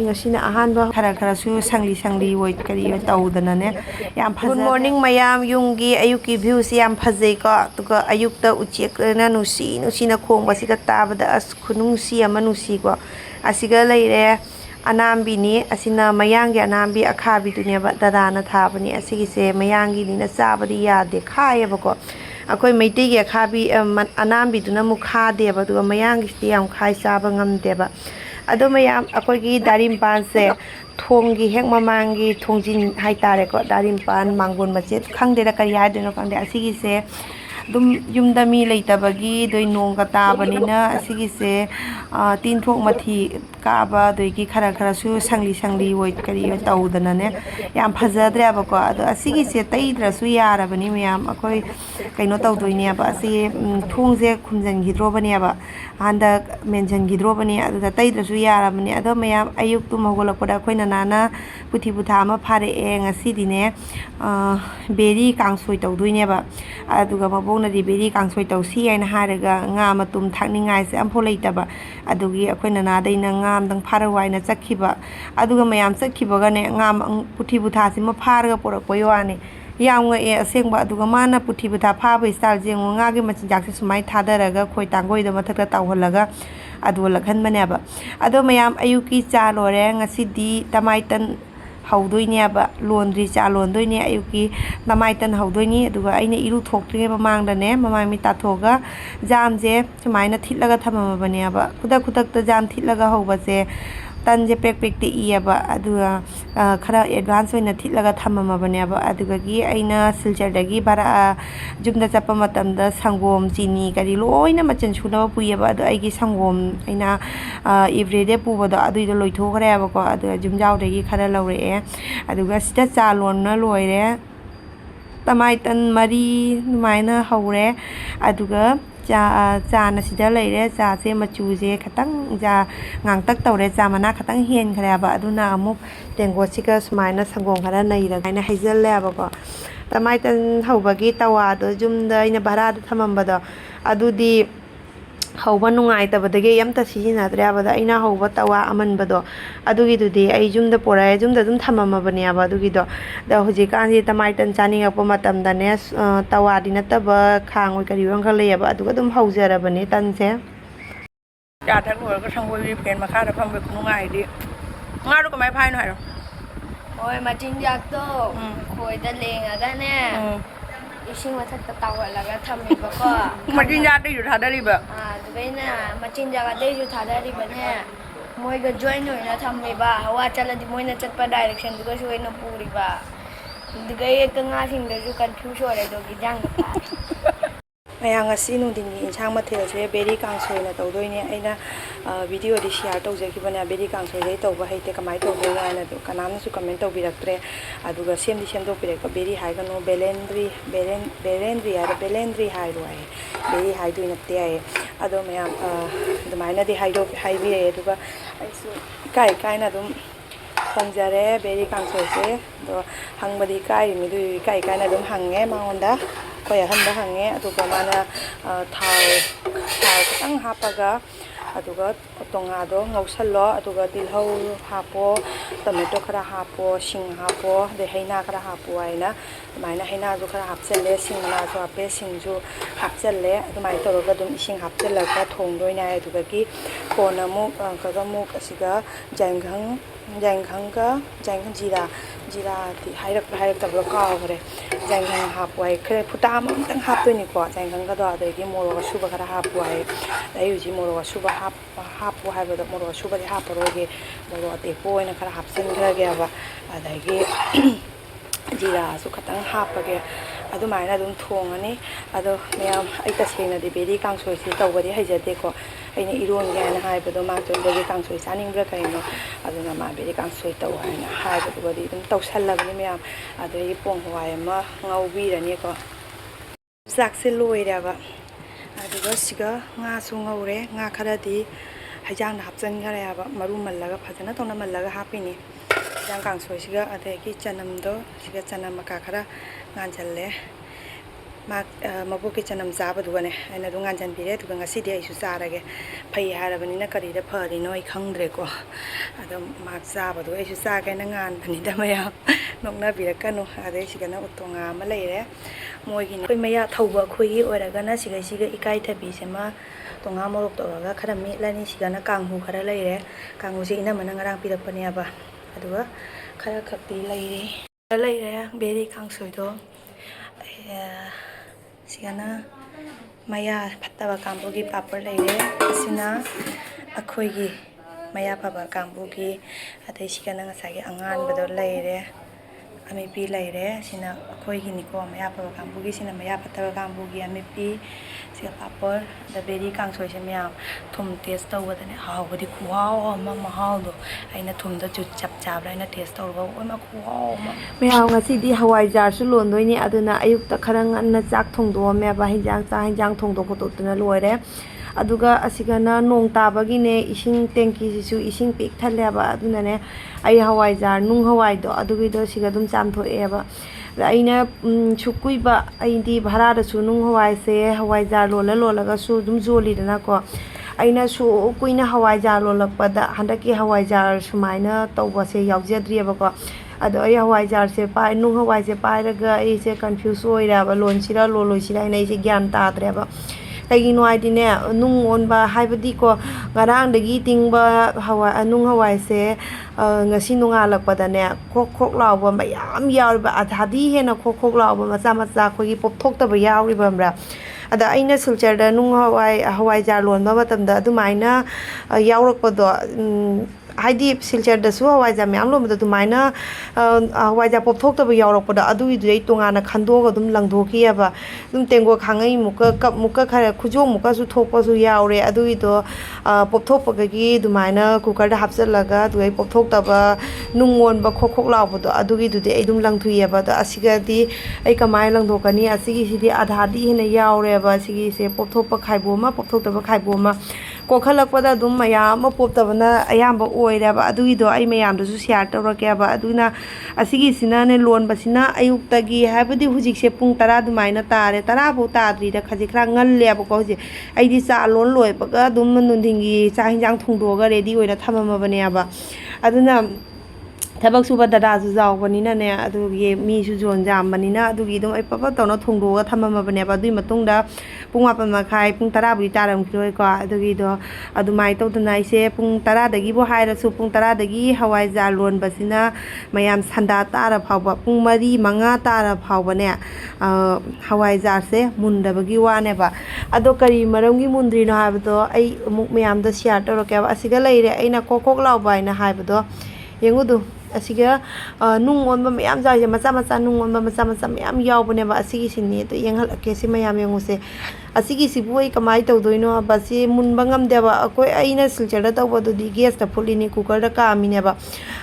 ngasina ahanba khara sangli woi kari taudana ne yam phajai good morning mayam yumgi ayuki view si yam phajai ko tuka ayukta uchek na nusi na khongba siga tabada as khunungsi ama nusi ko asiga leire anambi ni asina mayangi anambi akhabi duneba dadana thabani asigi se mayangi ni na sabadi yade khayeba ko akoi meitei ge khabi anambi duna mukha deba duga mayangi sti yam khai saba ngamdeba ado mayam akoi gi darim pan se thonggi hek mamangi thongjin haitare ko darim pan mangbon machet khangdera kari haiduna kangde asigi se dum yumda mi leitabagi doi nongga tabanina asigi se tin thok mathi kaaba doi gi khara su sangli woi kari taudana ne yam phajadre ba ko ado asigi se taidra su yarabani mayam akoi kaino taudoine ba asi thongje khumjan gidrobani ba handa mention gidrobani ado taidra su yarabani ado mayam ayuk tum hogolakpada koina nana puthi butha ma phare e ngasi dine beri kangsoi taudoine ba aduga mabona di beri kangsoi tausi aina haraga nga matum thakningai se amphol leitaba adugi akoina na daina ngam dang pharawaina chakhiba aduga mayam chakhibaga ne ngam puthi butha si ma pharaga porakoi wani yang e asengba aduga mana puthi butha phaba style jengo nga ge machinjak se sumai thadaraga khoi tangoi da mathakta tawholaga adu lakhan maneba ado mayam ayuki cha lore ngasidi tamaitan haudoine ba laundry cha londoine ayuki namaitan haudoine aduga aina iru thoktre mamang dane mamang mi tathoga jamje sumaina thitlaga thamama bane ba kudak ta jam thitlaga hoba se tanje pek te iyaba aduga khara advance oina thitlaga thamama bane ba aduga gi aina silchar dagi bara jumda chapa matamda sangom chini kari loina machan chuna puyaba adu aigi sangom aina everyday pubada adu loithogre ba ko adu jumjaw dagi khara lawre aduga sita cha lonna loire tamaitan mari numaina haure aduga cha na sida leire cha se machu je khatang ja ngang tak tawre cha mana khatang hen khara ba aduna amuk tengo sika sumaina sangong khara naira gaina haijal le ba ko tamaitan haubagi tawa do jumda ina barada thamamba do adudi hauba nungai tabadage yamta sijina drabada aina hauba tawa amanbado adugi dudi ai jumda pora jumda dum thamama bani aba adugi do da hoji kanji tamaitan chani ngakpa matamda ne tawa di nataba khangoi kari wang khale aba aduga dum haujara bani tanse ya thak lor ka thangoi wi pen makha da pham be nungai di nga ru kamai phai no hai ro oi machinjak to khoi da lengaga ne ising mathakta tawalaga thammiba ko machinjak de yu thadariba dugaina machinjak de yu thadariba ne moiga join oina thammiba hawa chaladi moina chatpa direction duga soina puriba dugai ka nga sing da ju confuse ore do gi jang ka mayang asi nung dingi inchang mathel se beri kangsoi na tawdoine aina video di share tawjakibana beri kangsoi dei tawba haite kamai tawdoi na do kanamna su comment tawbiraktre aduga semdi semdo pire ka beri haiga no belendri ya belendri hairu ai beri haidu natte ai ado mayam damaina di haido haibi aduga aisu kai na dum khongjare beri kangsoi se do hangbadi kai mi du kai na dum hange maonda koya hamba hange aduga mana thau katang hapaga aduga tonga do ngausallo aduga tilhau hapo tomato khara hapo sing hapo de haina khara hapo aina maina haina ju khara hapchalle sing na ju ape sing ju hapchalle adumai toroga dum ising hapchallaga thongdoina aduga ki kona mu kaga mu asiga janghang jira ti hairak tablo ka gore janghang hapwai khre futa am tang haptoni ko janghang ga do adegi moro suba khara hapwai dai uji moro suba hapu haiba do moro suba haporoge moro te po ina khara hapsin khara ge aba adegi jira su khatang hapage adumaina dum thongani ado meyam aita sena de beri kangsoi si tawbadi haijate ko aina iron gana haibado ma to beri kangsoi saningbra kaino aduna ma beri kangsoi taw haina haibado bodi dum tawsallabani meyam ado yi pong hwai ma ngaubi rani ko zakse loiraba aduga siga nga su ngaure nga kharadi hajang hapjan gare aba maru mallaga phajana tona mallaga hapini jang kangsoi siga adegi chanam do siga chanam ka khara nganjalle ꯃꯕꯣꯛꯀꯤ ꯆꯅꯝ ꯆꯥꯕꯗꯨꯒꯅꯦ ꯑꯩꯅ ꯑꯗꯨꯝ ꯉꯥꯟꯖꯟꯕꯤꯔꯦ ꯑꯗꯨꯒ ꯉꯁꯤꯗꯤ ꯑꯩꯁꯨ ꯆꯥꯔꯒꯦ ꯐꯩ ꯍꯥꯏꯔꯕꯅꯤꯅ ꯀꯔꯤꯗ ꯐꯔꯤꯅꯣ ꯑꯩ ꯈꯪꯗ꯭ꯔꯦꯀꯣ ꯑꯗꯣ ꯃꯥꯛ ꯆꯥꯕꯗꯣ ꯑꯩꯁꯨ ꯆꯥꯒꯦꯅ ꯉꯥꯟꯕꯅꯤꯗ ꯃꯌꯥꯝ ꯅꯣꯛꯅꯕꯤꯔꯛꯀꯅꯨ ꯑꯗꯩ ꯁꯤꯒꯅ ꯎꯇꯣꯡꯉꯥ ꯑꯃ ꯂꯩꯔꯦ ꯃꯣꯏꯒꯤꯅꯦ ꯑꯩꯈꯣꯏ ꯃꯌꯥ ꯊꯧꯕ ꯑꯩꯈꯣꯏꯒꯤ ꯑꯣꯏꯔꯒꯅ ꯁꯤꯒ ꯏꯀꯥꯏꯊꯕꯤꯁꯤꯃ ꯇꯣꯡꯉꯥ ꯃꯣꯔꯣꯛ ꯇꯧꯔꯒ ꯈꯔ ꯃꯦꯠꯂꯅꯤ ꯁꯤꯒꯅ ꯀꯥꯡꯍꯨ ꯈꯔ ꯂꯩꯔꯦ ꯀꯥꯡꯍꯨꯁꯦ ꯏꯅꯝꯃꯅ ꯉꯔꯥꯡ ꯄꯤꯔꯛꯄꯅꯦꯕ ꯑꯗꯨꯒ ꯈꯔ ꯈꯛꯇꯤ ꯂꯩꯔꯦ ꯕꯦꯔꯤ ꯀꯥꯡꯁꯣꯏꯗꯣ ꯁꯤꯒꯅ ꯃꯌꯥ ꯐꯠꯇꯕ ꯀꯥꯡꯕꯨꯒꯤ ꯄꯥꯄꯔ ꯂꯩꯔꯦ ꯑꯁꯤꯅ ꯑꯩꯈꯣꯏꯒꯤ ꯃꯌꯥ ꯐꯕ ꯀꯥꯡꯕꯨꯒꯤ ꯑꯗꯩ ꯁꯤꯒꯅ ꯉꯁꯥꯏꯒꯤ ꯑꯉꯥꯟꯕꯗꯣ ꯂꯩꯔꯦ ꯑꯃꯦꯠꯄꯤ ꯂꯩꯔꯦ ꯁꯤꯅ ꯑꯩꯈꯣꯏꯒꯤꯅꯤꯀꯣ ꯃꯌꯥ ꯐꯕ ꯀꯥꯡꯕꯨꯒꯤ ꯁꯤꯅ ꯃꯌꯥ ꯐꯠꯇꯕ ꯀꯥꯡꯕꯨꯒꯤ ꯑꯃꯦꯠꯄꯤ ꯁꯤꯒ ꯄꯥꯄꯔ ꯑꯗ ꯕꯦꯔꯤ ꯀꯥꯡꯁꯣꯏꯁꯦ ꯃꯌꯥꯝ ꯊꯨꯝ ꯇꯦꯁ ꯇꯧꯕꯗꯅꯦ ꯍꯥꯎꯕꯗꯤ ꯈꯨꯍꯥꯎ ꯑꯃ ꯃꯍꯥꯎꯗꯣ ꯑꯩꯅ ꯊꯨꯝꯗ ꯆꯞ ꯆꯥꯕ꯭ꯔꯥ ꯑꯩꯅ ꯇꯦꯁ ꯇꯧꯔꯒ ꯑꯣꯏꯃ ꯈꯨꯍꯥꯎ ꯑꯃ ꯃꯌꯥꯝ ꯉꯁꯤꯗꯤ ꯍꯋꯥꯏꯖꯥꯔꯁꯨ ꯂꯣꯟꯗꯣꯏꯅꯤ ꯑꯗꯨꯅ ꯑꯌꯨꯛꯇ ꯈꯔ ꯉꯟꯅ ꯆꯥꯛ ꯊꯣꯡꯗꯣꯛꯑꯝꯃꯦꯕ ꯆꯥꯛ ꯍꯤꯟꯖꯥꯡ ꯊꯣꯡꯗꯣꯛ ꯈꯣꯠꯇꯣꯛꯇꯨꯅ ꯂꯣꯏꯔꯦ ꯑꯗꯨꯒ ꯑꯁꯤꯒꯅ ꯅꯣꯡ ꯇꯥꯕꯒꯤꯅꯦ ꯏꯁꯤꯡ ꯇꯦꯡꯀꯤꯁꯤꯁꯨ ꯏꯁꯤꯡ ꯄꯤꯛ ꯊꯜꯂꯦꯕ ꯑꯗꯨꯅꯅꯦ ꯑꯩ ꯍꯋꯥꯏꯖꯥꯔ ꯅꯨꯡ ꯍꯋꯥꯏꯗꯣ ꯑꯗꯨꯒꯤꯗꯣ ꯁꯤꯒ ꯑꯗꯨꯝ ꯆꯥꯝꯊꯣꯛꯑꯦꯕ ꯑꯗ ꯑꯩꯅ ꯁꯨꯛ ꯀꯨꯏꯕ ꯑꯩꯗꯤ ꯚꯔꯥꯗꯁꯨ ꯅꯨꯡ ꯍꯋꯥꯏꯁꯦ ꯍꯋꯥꯏꯖꯥꯔ ꯂꯣꯜꯂꯒꯁꯨ ꯑꯗꯨꯝ ꯌꯣꯜꯂꯤꯗꯅꯀꯣ ꯑꯩꯅ ꯁꯨꯛ ꯀꯨꯏꯅ ꯍꯋꯥꯏꯖꯥꯔ ꯂꯣꯜꯂꯛꯄꯗ ꯍꯟꯗꯛꯀꯤ ꯍꯋꯥꯏꯖꯥꯔ ꯁꯨꯃꯥꯏꯅ ꯇꯧꯕꯁꯦ ꯌꯥꯎꯖꯗ꯭ꯔꯤꯑꯕꯀோ ꯑꯗꯣ ꯑꯩ ꯍꯋꯥꯏꯖꯥꯔꯁꯦ ꯅꯨꯡ ꯍꯋꯥꯏꯁꯦ ꯄꯥꯏꯔꯒ ꯑꯩꯁꯦ ꯀꯟꯐ꯭ꯌꯨꯁ ꯑꯣꯏꯔꯦꯕ ꯂꯣꯟꯁꯤꯔ ꯂꯣꯜꯂꯣꯏꯁꯤꯔ ꯍꯥꯏꯅ ꯑꯩꯁꯦ ꯒ꯭ꯌꯥꯟ ꯇꯥꯗ꯭ꯔꯦꯕ ꯀꯩꯒꯤꯅꯣ ꯍꯥꯏꯗꯤꯅꯦ ꯅꯨꯡ ꯑꯣꯟꯕ ꯍꯥꯏꯕꯗꯤꯀꯣ ꯉꯔꯥꯡꯗꯒꯤ ꯇꯤꯡꯕ ꯅꯨꯡ ꯍꯋꯥꯏꯁꯦ ꯉꯁꯤ ꯅꯣꯡꯉꯥꯜꯂꯛꯄꯗꯅꯦ ꯈ꯭ꯔꯣꯛ ꯈ꯭ꯔꯣꯛ ꯂꯥꯎꯕ ꯃꯌꯥꯝ ꯌꯥꯎꯔꯤꯕ ꯑꯙꯥꯗꯤ ꯍꯦꯟꯅ ꯈ꯭ꯔꯣꯛ ꯈ꯭ꯔꯣꯛ ꯂꯥꯎꯕ ꯃꯆꯥ ꯃꯆꯥ ꯑꯩꯈꯣꯏꯒꯤ ꯄꯣꯞꯊꯣꯛꯇꯕ ꯌꯥꯎꯔꯤꯕ ꯑꯃꯔ ꯑꯗ ꯑꯩꯅ ꯁꯤꯜꯆꯔꯗ ꯅꯨꯡ ꯍꯋꯥꯏꯖꯥꯔ ꯂꯣꯟꯕ ꯃꯇꯝꯗ ꯑꯗꯨꯃꯥꯏꯅ ꯌꯥꯎꯔꯛꯄꯗꯣ ꯍꯥꯏꯗꯤ ꯁꯤꯜꯆꯔꯗꯁꯨ ꯍꯋꯥꯏꯖꯥꯔ ꯃꯌꯥꯝ ꯂꯣꯟꯕꯗꯣ ꯑꯗꯨꯃꯥꯏꯅ ꯍꯋꯥꯏꯖꯥꯔ ꯄꯣꯞꯊꯣꯛꯇꯕ ꯌꯥꯎꯔꯛꯄꯗꯣ ꯑꯗꯨꯒꯤꯗꯨꯗꯤ ꯑꯩ ꯇꯣꯉꯥꯟꯅ ꯈꯟꯗꯣꯛꯑꯒ ꯑꯗꯨꯝ ꯂꯪꯊꯣꯛꯈꯤꯑꯕ ꯑꯗꯨꯝ ꯇꯦꯡꯀꯣꯠ ꯈꯥꯡꯉꯩꯃꯨꯛꯀ ꯀꯞꯃꯨꯛꯀ ꯈꯔ ꯈꯨꯖꯣꯛꯃꯨꯛꯀꯁꯨꯊꯣꯛꯄꯁꯨ ꯌꯥꯎꯔꯦ ꯑꯗꯨꯒꯤꯗꯣ ꯄꯣꯞꯊꯣꯛꯄꯒꯤ ꯑꯗꯨꯃꯥꯏꯅ ꯀꯨꯀꯔꯗ ꯍꯥꯞꯆꯤꯜꯂꯒ ꯑꯗꯨꯒ ꯄꯣꯞꯊꯣꯛꯇꯕ ꯅꯨꯡ ꯑꯣꯟꯕ ꯈꯣꯛ ꯈꯣꯛ ꯂꯥꯎꯕꯗꯣ ꯑꯗꯨꯒꯤꯗꯨꯗꯤ ꯑꯩ ꯑꯗꯨꯝ ꯂꯪꯊꯣꯛꯏꯑꯕ ꯑꯗꯣ ꯑꯁꯤꯒꯗꯤ ꯑꯩ ꯀꯃꯥꯏꯅ ꯂꯪꯊꯣꯛꯀꯅꯤ ꯑꯁꯤꯒꯤꯁꯤꯗꯤ ꯑꯙꯥꯗꯤ ꯍꯦꯟꯅ ꯌꯥꯎꯔꯦꯕ ꯁꯤꯒꯤꯁꯦ ꯄꯣꯞꯊꯣꯛꯄ ꯈꯥꯏꯕꯣ ꯑꯃ ꯄꯣꯞꯊꯣꯛꯇꯕ ꯈꯥꯏꯕꯣ ꯑꯃ ꯀꯣꯛꯈꯠꯂꯛꯄꯗ ꯑꯗꯨꯝ ꯃꯌꯥꯝ ꯑꯃ ꯄꯣꯞꯇꯕꯅ ꯑꯌꯥꯝꯕ ꯑꯣꯏꯔꯦꯕ ꯑꯗꯨꯒꯤꯗꯣ ꯑꯩ ꯃꯌꯥꯝꯗꯁꯨ ꯁꯤꯌꯥꯔ ꯇꯧꯔꯛꯀꯦꯕ ꯑꯗꯨꯅ ꯑꯁꯤꯒꯤꯁꯤꯅꯅꯦ ꯂꯣꯟꯕꯁꯤꯅ ꯑꯌꯨꯛꯇꯒꯤ ꯍꯥꯏꯕꯗꯤ ꯍꯧꯖꯤꯛꯁꯦ ꯄꯨꯡ 10 ꯑꯗꯨꯃꯥꯏꯅ ꯇꯥꯔꯦ 10ꯐꯥꯎ ꯇꯥꯗ꯭ꯔꯤꯗ ꯈꯖꯤꯛ ꯈꯔ ꯉꯜꯂꯦꯕꯀꯣ ꯍꯧꯖꯤꯛ ꯑꯩꯗꯤ ꯆꯥ ꯂꯣꯏꯕꯒ ꯑꯗꯨꯝ ꯅꯨꯡꯊꯤꯟꯒꯤ ꯆꯥꯛ ꯍꯤꯟꯖꯥꯡ ꯊꯣꯡꯗꯣꯛꯑꯒ ꯔꯦꯗꯤ ꯑꯣꯏꯅ ꯊꯝꯃꯝꯃꯕꯅꯦꯕ ꯑꯗꯨꯅ ꯊꯕꯛ ꯁꯨꯕ ꯗꯗꯥꯁꯨ ꯌꯥꯎꯕꯅꯤꯅꯅꯦ ꯑꯗꯨꯒꯤ ꯃꯤꯁꯨ ꯌꯥꯝꯕꯅꯤꯅ ꯑꯗꯨꯒꯤ ꯑꯗꯨꯝ ꯑꯩ ꯄꯄꯠ ꯇꯧꯅ ꯊꯣꯡꯗꯣꯛꯑꯒ ꯊꯝꯃꯝꯃꯕꯅꯦꯕ ꯑꯗꯨꯒꯤ ꯃꯇꯨꯡꯗ ꯄꯨꯡ 8:30 ꯄꯨꯡ 10ꯕꯨꯗꯤ ꯇꯥꯔꯝꯈꯤꯔꯣꯏꯀꯣ ꯑꯗꯨꯒꯤꯗꯣ ꯑꯗꯨꯃꯥꯏꯅ ꯇꯧꯗꯅ ꯑꯩꯁꯦ ꯄꯨꯡ 10ꯗꯒꯤꯕꯨ ꯍꯥꯏꯔꯁꯨ ꯄꯨꯡ 10ꯗꯒꯤ ꯍꯋꯥꯏꯖꯥꯔ ꯂꯣꯟꯕꯁꯤꯅ ꯃꯌꯥꯝ ꯁꯟꯗꯥ ꯇꯥꯔ ꯐꯥꯎꯕ ꯄꯨꯡ 4-5 ꯇꯥꯔ ꯐꯥꯎꯕꯅꯦ ꯍꯋꯥꯏꯖꯥꯔꯁꯦ ꯃꯨꯟꯗꯕꯒꯤ ꯋꯥꯅꯦꯕ ꯑꯗꯣ ꯀꯔꯤ ꯃꯔꯝꯒꯤ ꯃꯨꯟꯗ꯭ꯔꯤꯅꯣ ꯍꯥꯏꯕꯗꯣ ꯑꯩ ꯑꯃꯨꯛ ꯃꯌꯥꯝꯗ ꯁꯤꯌꯥꯔ ꯇꯧꯔꯛꯀꯦꯕ ꯑꯁꯤꯒ ꯂꯩꯔꯦ ꯑꯩꯅ ꯀꯣꯛ ꯀꯣꯛ ꯂꯥꯎꯕ ꯍꯥꯏꯅ ꯍꯥꯏꯕꯗꯣ ꯌꯦꯡꯉꯨꯗꯨ ꯑꯁꯤꯒ ꯅꯨꯡ ꯑꯣꯟꯕ ꯃꯌꯥꯝ ꯌꯥꯎꯔꯤꯁꯦ ꯃꯆꯥ ꯃꯆꯥ ꯅꯨꯡ ꯑꯣꯟꯕ ꯃꯆꯥ ꯃꯆꯥ ꯃꯌꯥꯝ ꯌꯥꯎꯕꯅꯦꯕ ꯑꯁꯤꯒꯤꯁꯤꯅꯤ ꯑꯗꯣ ꯌꯦꯡꯍꯜꯂꯛꯀꯦ ꯁꯤ ꯃꯌꯥꯝ ꯌꯦꯡꯉꯨꯁꯦ ꯑꯁꯤꯒꯤꯁꯤꯕꯨ ꯑꯩ ꯀꯃꯥꯏꯅ ꯇꯧꯗꯣꯏꯅꯣ ꯍꯥꯏꯕꯁꯤ ꯃꯨꯟꯕ ꯉꯝꯗꯦꯕ ꯑꯩꯅ ꯁꯤꯜꯆꯔꯗ ꯇꯧꯕꯗꯨꯗꯤ ꯒꯦꯁꯇ ꯐꯨꯠꯂꯤꯅꯤ ꯀꯨꯀꯔꯗ ꯀꯥꯝꯃꯤꯅꯦꯕ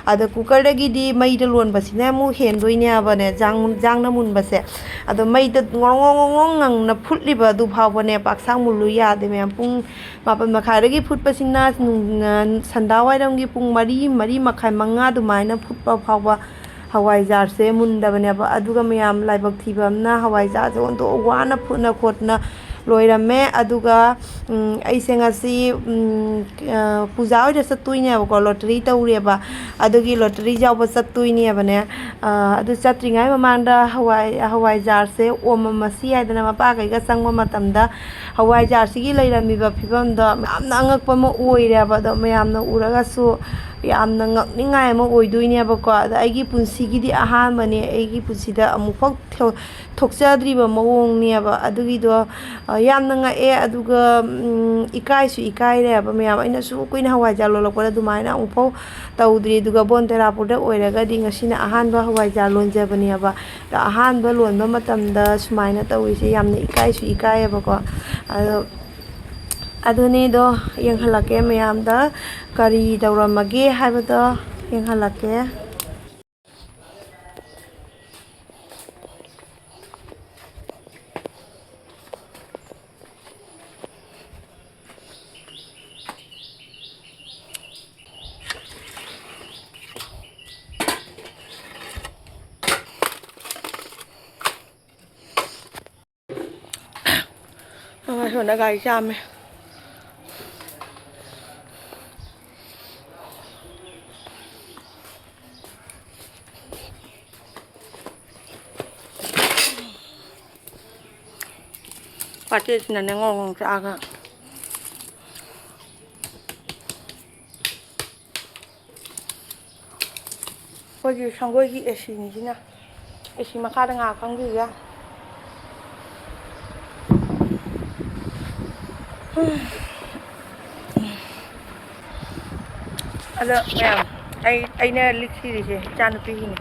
ꯑꯗ ꯀꯨꯀꯔꯗꯒꯤꯗꯤ ꯃꯩꯗ ꯂꯣꯟꯕꯁꯤꯅ ꯑꯃꯨꯛ ꯍꯦꯟꯗꯣꯏꯅꯦꯕꯅꯦ ꯖꯥꯡꯅ ꯃꯨꯟꯕꯁꯦ ꯑꯗꯣ ꯃꯩꯗ ꯉꯣꯔꯣꯡ ꯉꯪꯅ ꯐꯨꯠꯂꯤꯕ ꯑꯗꯨ ꯐꯥꯎꯕꯅꯦ ꯄꯥꯛꯁꯥꯡ ꯃꯨꯜꯂꯨ ꯌꯥꯗꯦ ꯃꯌꯥꯝ ꯄꯨꯡ 8:30ꯗꯒꯤ ꯐꯨꯠꯄꯁꯤꯅ ꯁꯟꯙꯥꯋꯥꯏꯔꯝꯒꯤ ꯄꯨꯡ 4-4:30 5 ꯑꯗꯨꯃꯥꯏꯅ ꯐꯨꯠꯄ ꯐꯥꯎꯕ ꯍꯋꯥꯏꯖꯥꯔꯁꯦ ꯃꯨꯟꯗꯕꯅꯦꯕ ꯑꯗꯨꯒ ꯃꯌꯥꯝ ꯂꯥꯏꯕꯛ ꯊꯤꯕ ꯑꯃꯅ ꯍꯋꯥꯏꯖꯥꯔꯁꯦ ꯑꯣꯟꯊꯣꯛ ꯋꯥꯅ ꯐꯨꯠꯅ ꯈꯣꯠꯅ ꯂꯣꯏꯔꯝꯃꯦ ꯑꯗꯨꯒ ꯑꯩꯁꯦ ꯉꯁꯤ ꯄꯨꯖꯥ ꯍꯣꯏꯗ ꯆꯠꯇꯣꯏꯅꯦꯕꯀꯣ ꯂꯣꯇꯔꯤ ꯇꯧꯔꯦꯕ ꯑꯗꯨꯒꯤ ꯂꯣꯇꯔꯤ ꯌꯥꯎꯕ ꯆꯠꯇꯣꯏꯅꯦꯕꯅꯦ ꯑꯗꯨ ꯆꯠꯇ꯭ꯔꯤꯉꯩ ꯃꯃꯥꯡꯗ ꯍꯋꯥꯏꯖꯥꯔꯁꯦ ꯑꯣꯝꯃꯝꯃꯁꯤ ꯍꯥꯏꯗꯅ ꯃꯄꯥꯈꯩꯒ ꯆꯪꯕ ꯃꯇꯝꯗ ꯍꯋꯥꯏꯖꯥꯔꯁꯤꯒꯤ ꯂꯩꯔꯝꯃꯤꯕ ꯐꯤꯕꯝꯗꯣ ꯌꯥꯝꯅ ꯑꯉꯛꯄ ꯑꯃ ꯑꯣꯏꯔꯦꯕ ꯑꯗꯣ ꯃꯌꯥꯝꯅ ꯎꯔꯒꯁꯨ ꯌꯥꯝꯅ ꯉꯛꯅꯤꯡꯉꯥꯏ ꯑꯃ ꯑꯣꯏꯗꯣꯏꯅꯦꯕꯀꯣ ꯑꯗ ꯑꯩꯒꯤ ꯄꯨꯟꯁꯤꯒꯤꯗꯤ ꯑꯍꯥꯟꯕꯅꯦ ꯑꯩꯒꯤ ꯄꯨꯟꯁꯤꯗ ꯑꯃꯨꯛꯐꯥꯎ ꯊꯣꯛꯆꯗ꯭ꯔꯤꯕ ꯃꯑꯣꯡꯅꯦꯕ ꯑꯗꯨꯒꯤꯗꯣ ꯌꯥꯝꯅ ꯉꯛꯑꯦ ꯑꯗꯨꯒ ꯏꯀꯥꯏꯁꯨ ꯏꯀꯥꯏꯔꯦꯕ ꯃꯌꯥꯝ ꯑꯩꯅꯁꯨ ꯀꯨꯏꯅ ꯍꯋꯥꯏꯖꯥꯔ ꯂꯣꯜꯂꯛꯄꯗ ꯑꯗꯨꯃꯥꯏꯅ ꯑꯃꯨꯛꯐꯥꯎ ꯇꯧꯗ꯭ꯔꯤ ꯑꯗꯨꯒ ꯕꯣꯟꯇꯦꯔꯥꯄꯨꯔꯗ ꯑꯣꯏꯔꯒꯗꯤ ꯉꯁꯤꯅ ꯑꯍꯥꯟꯕ ꯍꯋꯥꯏꯖꯥꯔ ꯂꯣꯟꯖꯕꯅꯦꯕ ꯑꯗ ꯑꯍꯥꯟꯕ ꯂꯣꯟꯕ ꯃꯇꯝꯗ ꯁꯨꯃꯥꯏꯅ ꯇꯧꯔꯤꯁꯦ ꯌꯥꯝꯅ ꯏꯀꯥꯏꯁꯨ ꯏꯀꯥꯏꯌꯦꯕꯀꯣ ꯑꯗꯣ ꯑꯗꯨꯅꯤꯗꯣ ꯌꯦꯡꯍꯜꯂꯛꯀꯦ ꯃꯌꯥꯝꯗ ꯀꯔꯤ ꯇꯧꯔꯝꯃꯒꯦ ꯍꯥꯏꯕꯗꯣ ꯌꯦꯡꯍꯜꯂꯛꯀꯦ ꯁꯣꯝꯗ ꯒꯥꯔꯤ ꯆꯥꯝꯃꯦ ꯄꯥꯇꯦꯁꯤꯅꯅꯦ ꯉꯣꯔꯣꯡ ꯉꯣꯔꯣꯡ ꯆꯥꯛꯑꯒ ꯑꯩꯈꯣꯏꯒꯤ ꯁꯪꯒꯣꯏꯒꯤ ꯑꯦꯁꯤꯅꯤꯁꯤꯅ ꯑꯦꯁꯤ ꯃꯈꯥꯗ ꯉꯥꯏꯍꯥꯛ ꯐꯝꯈꯤꯒꯦ ꯑꯗꯣ ꯃꯌꯥꯝ ꯑꯩꯅ ꯂꯤꯛ ꯁꯤꯔꯤꯁꯦ ꯏꯆꯥꯅꯨꯄꯤꯒꯤꯅꯤ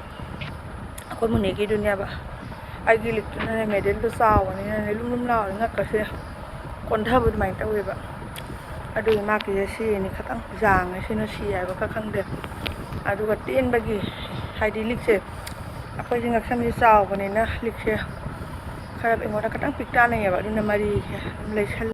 ꯑꯩꯈꯣꯏ ꯃꯨꯅꯦꯒꯤꯗꯨꯅꯦꯕ ꯑꯩꯒꯤ ꯂꯤꯛꯇꯨꯅꯅꯦ ꯃꯦꯗꯜꯗꯣ ꯆꯥꯎꯕꯅꯤꯅꯅꯦ ꯂꯨꯝ ꯂꯨꯝ ꯂꯥꯎꯔꯦ ꯉꯛꯀꯁꯦ ꯀꯣꯟꯊꯕ ꯑꯗꯨꯃꯥꯏꯅ ꯇꯧꯋꯦꯕ ꯑꯗꯨꯒꯤ ꯃꯥꯛꯀꯤꯁꯦ ꯁꯤꯔꯤꯅꯤ ꯈꯤꯇꯪ ꯖꯥꯡꯉꯦ ꯁꯤꯅ ꯁꯤ ꯍꯥꯏꯕ ꯈꯔ ꯈꯪꯗꯦ ꯑꯗꯨꯒ ꯇꯦꯟꯕꯒꯤ ꯍꯥꯏꯗꯤ ꯂꯤꯛꯁꯦ ꯑꯩꯈꯣꯏꯁꯦ ꯉꯛꯁꯝꯁꯦ ꯆꯥꯎꯕꯅꯤꯅ ꯂꯤꯛꯁꯦ ꯈꯔ ꯑꯩꯉꯣꯟꯗ ꯈꯤꯇꯪ ꯄꯤꯛ ꯇꯥꯟꯅꯩꯌꯦꯕ ꯑꯗꯨꯅ ꯃꯔꯤꯁꯦ ꯑꯗꯨꯝ ꯂꯩꯁꯜꯂꯦ